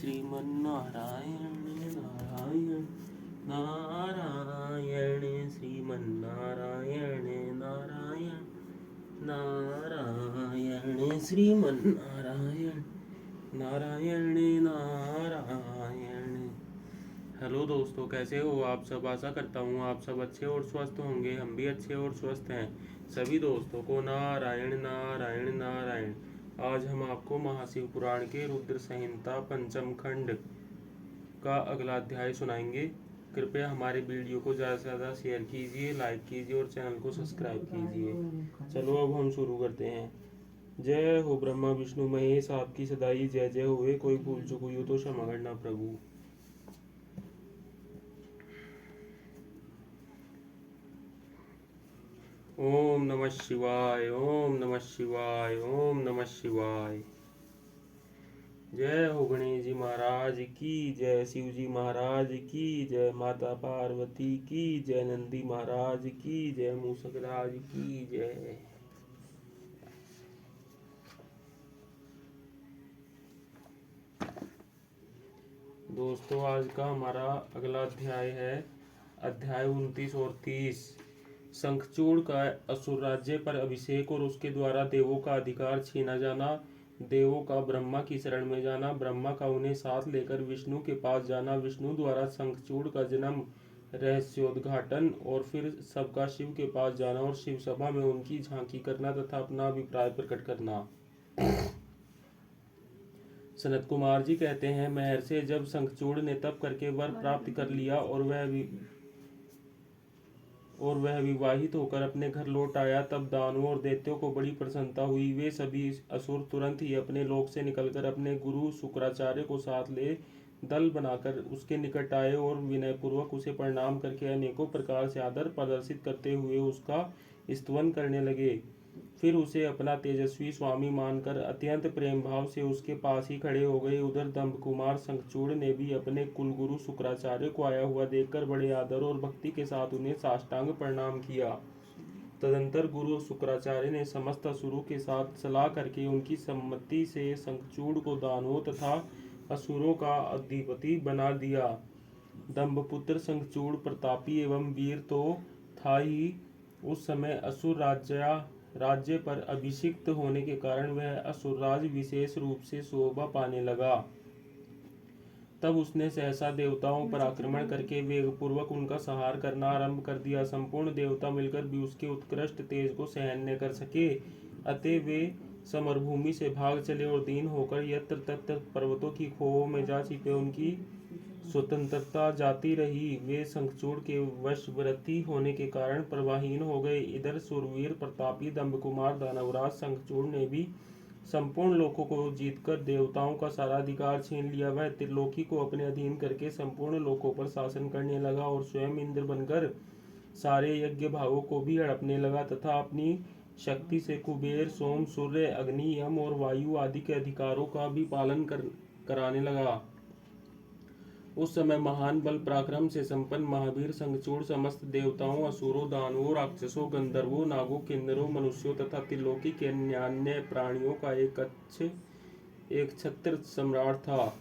Sriman Narayana Narayan Narayan Sriman Narayana Narayan Narayan Sriman Narayana Narayan Narayan. Hello दोस्तों, कैसे हो आप सब। आशा करता हूँ आप सब अच्छे और स्वस्थ होंगे। हम भी अच्छे और स्वस्थ हैं। सभी दोस्तों को नारायण नारायण नारायण। आज हम आपको महाशिव पुराण के रुद्र संहिता पंचम खंड का अगला अध्याय सुनाएंगे। कृपया हमारे वीडियो को ज़्यादा से ज़्यादा शेयर कीजिए, लाइक कीजिए और चैनल को सब्सक्राइब कीजिए। चलो अब हम शुरू करते हैं। जय हो ब्रह्मा विष्णु महेश, आपकी सदाई जय जय होवे। कोई भूल चूक हुई हो तो क्षमा करना प्रभु। ओम नमः शिवाय, ओम नमः शिवाय, ओम नमः शिवाय। जय हो गणेश जी महाराज की जय, शिव जी महाराज की जय, माता पार्वती की जय, नंदी महाराज की जय, मूषक राज की जय। दोस्तों, आज का हमारा अगला अध्याय है अध्याय 29 और 30। शंखचूड़ का असुर राज्य पर अभिषेक और उसके द्वारा देवों का अधिकार छीना जाना, देवों का ब्रह्मा की शरण में जाना, ब्रह्मा का उन्हें साथ लेकर विष्णु के पास जाना, विष्णु द्वारा शंखचूड़ का जन्म, रहस्योद्घाटन और फिर सबका शिव के पास जाना और शिव सभा में उनकी झांकी करना तथा अपना अभिप्राय प्रकट करना। सनत कुमार जी कहते हैं, महर से जब शंखचूड़ ने तप करके वर प्राप्त कर लिया और वह विवाहित होकर अपने घर लौट आया, तब दानवों और दैत्यों को बड़ी प्रसन्नता हुई। वे सभी असुर तुरंत ही अपने लोक से निकलकर अपने गुरु शुक्राचार्य को साथ ले दल बनाकर उसके निकट आए और विनयपूर्वक उसे प्रणाम करके अनेकों प्रकार से आदर प्रदर्शित करते हुए उसका स्तवन करने लगे। फिर उसे अपना तेजस्वी स्वामी मानकर अत्यंत प्रेम भाव से उसके पास ही खड़े हो गए। उधर दंभ कुमार शंखचूड़ ने भी अपने कुलगुरु शुक्राचार्य को आया हुआ देखकर बड़े आदर और भक्ति के साथ उन्हें साष्टांग प्रणाम किया। तदंतर गुरु शुक्राचार्य ने समस्त असुरों के साथ सलाह करके उनकी सम्मति से शंखचूड़ को दानवों तथा असुरों का अधिपति बना दिया। दंभपुत्र शंखचूड़ प्रतापी एवं वीर तो था ही, उस समय असुर राज्य पर अभिषिक्त होने के कारण वह असुरराज विशेष रूप से शोभा पाने लगा। तब उसने सहसा देवताओं पर आक्रमण करके वेगपूर्वक उनका संहार करना आरंभ कर दिया। संपूर्ण देवता मिलकर भी उसके उत्कृष्ट तेज को सहन न कर सके, अतः वे समरभूमि से भाग चले और दीन होकर यत्र तत्र पर्वतों की खोहों में जा छिपे। उनकी स्वतंत्रता जाती रही। वे शंखचूड़ के वशवर्ती होने के कारण प्रवाहीन हो गए। इधर सुरवीर प्रतापी दंभकुमार दानवराज शंखचूड़ ने भी संपूर्ण लोकों को जीतकर देवताओं का सारा अधिकार छीन लिया। वह त्रिलोकी को अपने अधीन करके संपूर्ण लोकों पर शासन करने लगा और स्वयं इंद्र बनकर सारे यज्ञ भागों को भी हड़पने लगा तथा अपनी शक्ति से कुबेर, सोम, सूर्य, अग्नि, यम और वायु आदि के अधिकारों का भी पालन कराने लगा। उस समय महान बल पराक्रम से संपन्न महावीर शंखचूड़ समस्त देवताओं, असुरों, दानवों, राक्षसों, गंधर्वों, नागों, किन्नरों, मनुष्यों तथा त्रिलोकी के अन्य प्राणियों का एक छत्र सम्राट था।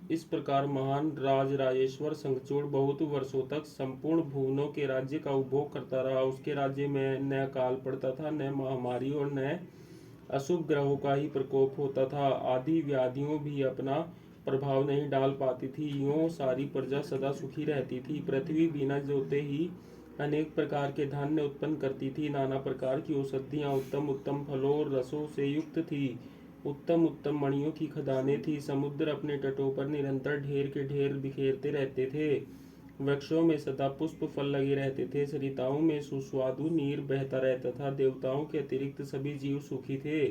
इस प्रकार महान राजेश्वर शंखचूड़ बहुत वर्षों तक संपूर्ण भुवनों के राज्य का उपभोग करता रहा। उसके राज्य में न काल पड़ता था, न महामारी और न अशुभ ग्रहों का ही प्रकोप होता था। आदि व्याधियों भी अपना प्रभाव नहीं डाल पाती थी। यूं सारी प्रजा सदा सुखी रहती थी। पृथ्वी बिना जोते ही अनेक प्रकार के धान्य उत्पन्न करती थी। नाना प्रकार की औषधियाँ उत्तम उत्तम फलों और रसों से युक्त थी। उत्तम उत्तम मणियों की खदानें थी। समुद्र अपने तटों पर निरंतर ढेर के ढेर बिखेरते रहते थे। वृक्षों में सदा पुष्प फल लगे रहते थे। सरिताओं में सुस्वादु नीर बहता रहता था। देवताओं के अतिरिक्त सभी जीव सुखी थे।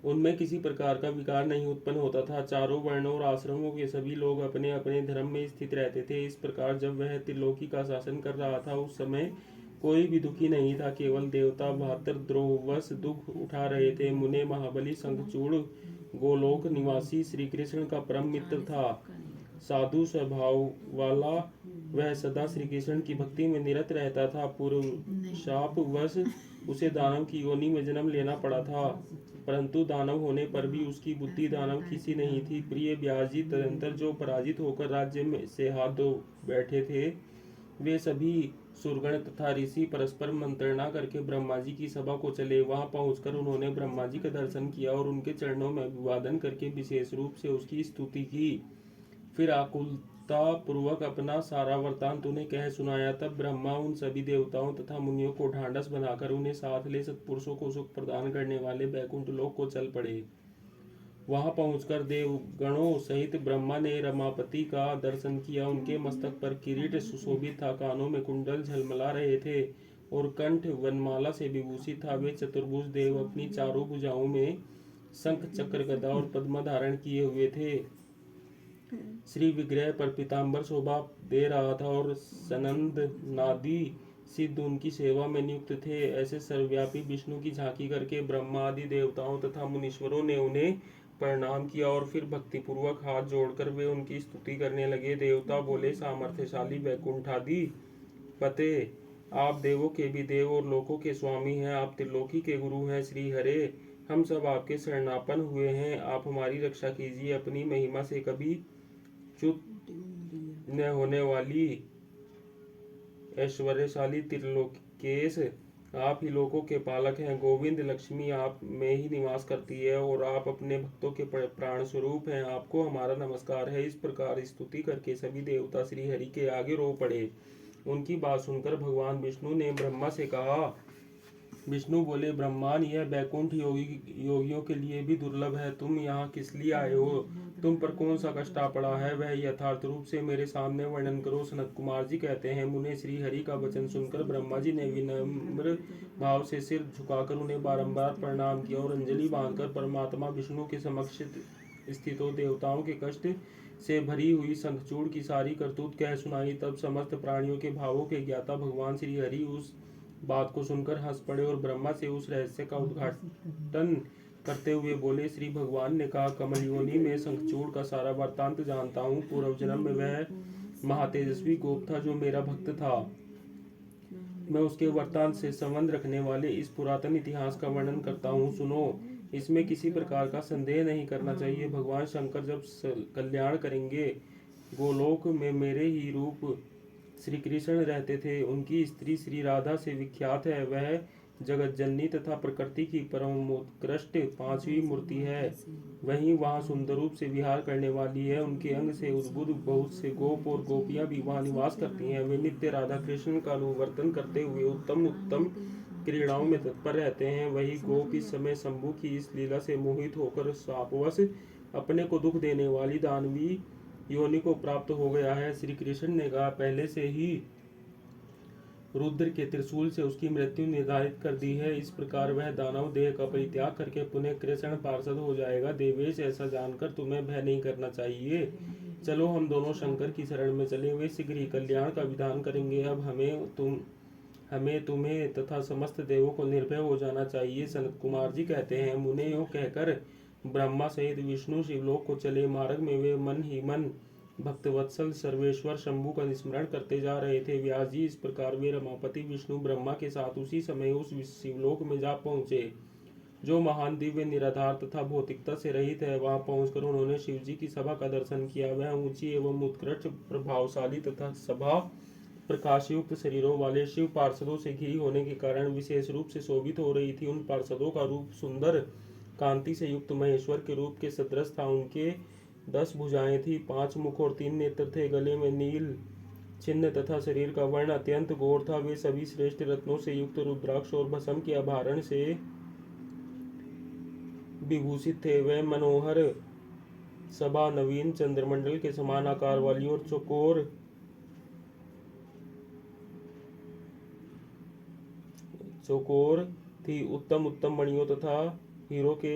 उनमें किसी प्रकार का विकार नहीं उत्पन्न होता था। चारों वर्णों और आश्रमों के सभी लोग अपने अपने धर्म में स्थित रहते थे। इस प्रकार जब वह त्रिलोकी का शासन कर रहा था, उस समय कोई भी दुखी नहीं था। केवल देवता भ्रातृद्रोहवश दुख उठा रहे थे। मुने महाबली शंखचूड़ गोलोक निवासी श्री कृष्ण का परम मित्र था। साधु स्वभाव वाला वह सदा श्री कृष्ण की भक्ति में निरत रहता था। पूर्व शापवश उसे दानव की योनि में जन्म लेना पड़ा था, परंतु दानव होने पर भी उसकी बुद्धि दानव की सी नहीं थी। प्रिय व्यास जी, तदंतर जो पराजित होकर राज्य में से हाथ धो बैठे थे, वे सभी सुरगण तथा ऋषि परस्पर मंत्रणा करके ब्रह्मा जी की सभा को चले। वहां पहुंचकर उन्होंने ब्रह्मा जी का दर्शन किया और उनके चरणों में अभिवादन करके विशेष रूप से उसकी स्तुति की। फिर आकुलता पूर्वक अपना सारा वृत्तांत उन्हें कह सुनाया। तब ब्रह्मा उन सभी देवताओं तथा मुनियों को ढांढस बनाकर उन्हें साथ ले सत्पुरुषों को सुख प्रदान करने वाले बैकुंठ लोक को चल पड़े। वहां पहुंचकर देवगणों सहित ब्रह्मा ने रमापति का दर्शन किया। उनके मस्तक पर किरीट सुशोभित था, कानों में कुंडल झलमला रहे थे और कंठ वनमाला से विभूषित था। वे चतुर्भुज देव अपनी चारों भुजाओं में शंख चक्र गदा और पद्म धारण किए हुए थे। श्री विग्रह पर पीताम्बर शोभा दे रहा था और सनंद नादी सिद्ध उनकी सेवा में नियुक्त थे। ऐसे सर्वव्यापी विष्णु की झांकी करके ब्रह्मा आदि देवताओं तथा मुनीश्वरों ने उन्हें प्रणाम किया और फिर भक्तिपूर्वक हाथ जोड़कर वे उनकी स्तुति करने लगे। देवता बोले, सामर्थ्यशाली वैकुंठादि पते, आप देवों के भी देव और लोकों के स्वामी हैं। आप त्रिलोकी के गुरु हैं। श्री हरे, हम सब आपके शरणापन्न हुए हैं। आप हमारी रक्षा कीजिए। अपनी महिमा से कभी च्युत न होने वाली ऐश्वर्यशाली त्रिलोकेश, आप ही लोगों के पालक हैं। गोविंद, लक्ष्मी आप में ही निवास करती है और आप अपने भक्तों के प्राण स्वरूप हैं। आपको हमारा नमस्कार है। इस प्रकार स्तुति करके सभी देवता श्री हरि के आगे रो पड़े। उनकी बात सुनकर भगवान विष्णु ने ब्रह्मा से कहा। विष्णु बोले, ब्रह्मान, यह बैकुंठ योगियों के लिए भी दुर्लभ है। तुम यहाँ किस लिए आए हो? तुम पर कौन सा कष्ट आ पड़ा है? वह यथार्थ रूप से मेरे सामने वर्णन करो। सनत कुमार जी कहते हैं, मुने श्री हरि का वचन सुनकर ब्रह्मा जी ने विनम्र भाव से सिर झुकाकर उन्हें बारंबार प्रणाम किया और अंजलि बांधकर परमात्मा विष्णु के समक्ष स्थितों देवताओं के कष्ट से भरी हुई शंखचूड़ की सारी करतूत कह सुनाई। तब समस्त प्राणियों के भावों के ज्ञाता भगवान श्री हरि उस बात को सुनकर हंस पड़े और ब्रह्मा से उस रहस्य का उद्घाटन करते हुए बोले। श्री भगवान ने कहा, कमल योनि में शंखचूड़ का सारा वृत्तांत जानता हूँ। पूर्व जन्म में वह महातेजस्वी गोप था जो मेरा भक्त था। मैं उसके वृत्तांत से संबंध रखने वाले इस पुरातन इतिहास का वर्णन करता हूँ, सुनो। इसमें किसी प्रकार का संदेह नहीं करना चाहिए। भगवान शंकर जब कल्याण करेंगे, गोलोक में मेरे ही रूप श्री कृष्ण रहते थे। उनकी स्त्री श्री राधा से विख्यात है। वह जगत जननी तथा प्रकृति की परमोत्कृष्ट पांचवी मूर्ति है। वहीं वहाँ सुंदर रूप से विहार करने वाली है। उनके अंग से उद्भुत बहुत से गोप और गोपियां भी वहाँ निवास करती हैं। वे नित्य राधा कृष्ण का अनुवर्तन करते हुए उत्तम उत्तम क्रीड़ाओं में तत्पर रहते हैं। वही गोप इस समय शंभु की इस लीला से मोहित होकर शापवश अपने को दुख देने वाली दानवी योनि को प्राप्त हो गया है। श्री कृष्ण ने कहा, पहले से ही रुद्र के त्रिशूल से उसकी मृत्यु निर्धारित कर दी है। इस प्रकार वह दानव देह का परित्याग करके पुनः कृष्ण पार्षद हो जाएगा। देवेश, ऐसा जानकर तुम्हें भय नहीं करना चाहिए। चलो हम दोनों शंकर की शरण में चले। वे शीघ्र ही कल्याण का विधान करेंगे। अब हमें तुम्हें तथा समस्त देवों को निर्भय हो जाना चाहिए। सनत कुमार जी कहते हैं, मुने यों कहकर ब्रह्मा सहित विष्णु शिवलोक को चले। मार्ग में वे मन ही मन भक्तवत्सल सर्वेश्वर शंभु का स्मरण करते जा रहे थे। व्यास जी, इस प्रकार वे रमापति विष्णु ब्रह्मा के साथ उसी समय उस शिवलोक में जा पहुंचे जो महान दिव्य निराधार तथा भौतिकता से रहित है। वहां पहुंचकर उन्होंने शिव जी की सभा का दर्शन किया। वह ऊंची एवं उत्कृष्ट प्रभावशाली तथा सभा प्रकाशयुक्त शरीरों वाले शिव पार्षदों से घिरी होने के कारण विशेष रूप से शोभित हो रही थी। उन पार्षदों का रूप सुंदर कांति से युक्त महेश्वर के रूप के सदृश था। उनके 10 भुजाएं थी, 5 मुख और 3 नेत्र थे। गले में नील चिन्ह तथा शरीर का वर्ण अत्यंत गौर था। वे सभी श्रेष्ठ रत्नों से युक्त रुद्राक्ष और भस्म के आभरण से विभूषित थे। वे मनोहर सभा नवीन चंद्रमंडल के समान आकार वाली और चौकोर थी। उत्तम उत्तम मणियों तथा हीरो के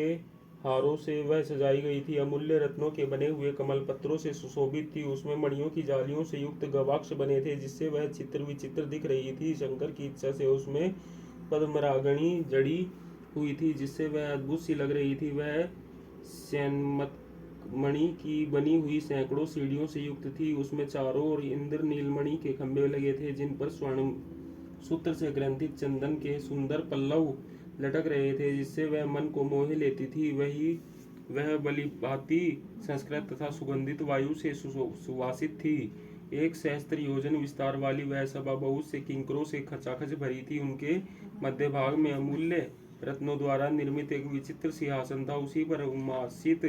हारों से वह सजाई गई थी। अमूल्य रत्नों के बने हुए कमल पत्रों से सुशोभित थी। उसमें मणियों की जालियों से युक्त गवाक्ष बने थे, जिससे वह चित्र विचित्र दिख रही थी। शंकर की इच्छा से उसमें पद्मरागणी जड़ी हुई थी, जिससे वह अद्भुत सी लग रही थी। वह सैनमणि की बनी हुई सैकड़ों सीढ़ियों से युक्त थी। उसमें चारों ओर इंद्र नीलमणि के खंभे लगे थे, जिन पर सूत्र से ग्रंथित चंदन के सुंदर पल्लव लटक रहे थे, जिससे वह मन को मोह लेती थी। वह बलिभाती संस्कृत तथा सुगंधित वायु से सुवासित थी। एक सहस्त्र योजन विस्तार वाली वह सभा बहुत से किंकरों से खचाखच भरी थी। उनके मध्य भाग में अमूल्य रत्नों द्वारा निर्मित एक विचित्र सिंहासन था। उसी पर उमासित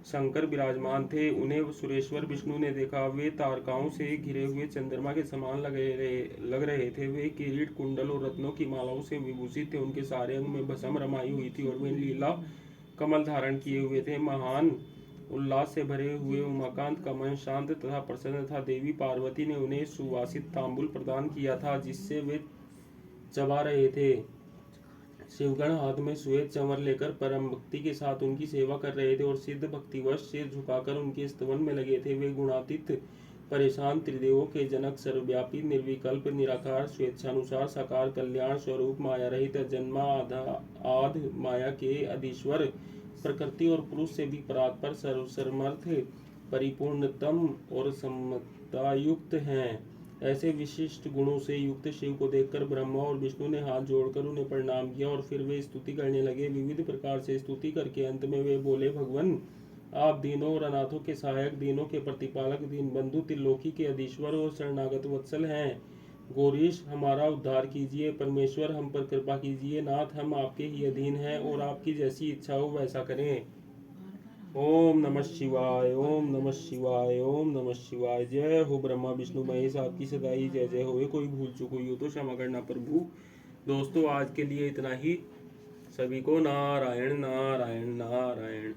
शंकर विराजमान थे। उन्हें सुरेश्वर विष्णु ने देखा। वे तारकाओं से घिरे हुए चंद्रमा के समान लग रहे थे। वे किरीट, कुंडल और रत्नों की मालाओं से विभूषित थे। उनके सारे अंग में भस्म रमाई हुई थी और वे लीला कमल धारण किए हुए थे। महान उल्लास से भरे हुए उमाकांत का मन शांत तथा प्रसन्न था। देवी पार्वती ने उन्हें सुवासित तांबुल प्रदान किया था, जिससे वे चबा रहे थे। शिवगण हाथ में श्वेत चंवर लेकर परम भक्ति के साथ उनकी सेवा कर रहे थे और सिद्ध भक्तिवश सिर झुकाकर उनके स्तवन में लगे थे। वे गुणातीत, परेशान, त्रिदेवों के जनक, सर्वव्यापी, निर्विकल्प, निराकार, स्वेच्छानुसार, साकार, कल्याण स्वरूप, माया रहित, जन्मा आद माया के अधीश्वर, प्रकृति और पुरुष से भी परात्पर, सर्वसमर्थ, परिपूर्णतम और समतायुक्त हैं। ऐसे विशिष्ट गुणों से युक्त शिव को देखकर ब्रह्मा और विष्णु ने हाथ जोड़कर उन्हें प्रणाम किया और फिर वे स्तुति करने लगे। विविध प्रकार से स्तुति करके अंत में वे बोले, भगवान, आप दीनों और अनाथों के सहायक, दीनों के प्रतिपालक, दीन बंधु, त्रिलोकी के अधीश्वर और शरणागत वत्सल हैं। गौरीश, हमारा उद्धार कीजिए। परमेश्वर, हम पर कृपा कीजिए। नाथ, हम आपके ही अधीन हैं और आपकी जैसी इच्छा हो वैसा करें। ओम नमः शिवाय, ओम नमः शिवाय, ओम नमः शिवाय। जय हो ब्रह्मा विष्णु महेश, आपकी सदाई जय जय हो। कोई भूल चूक हुई हो तो क्षमा करना प्रभु। दोस्तों, आज के लिए इतना ही। सभी को नारायण नारायण नारायण।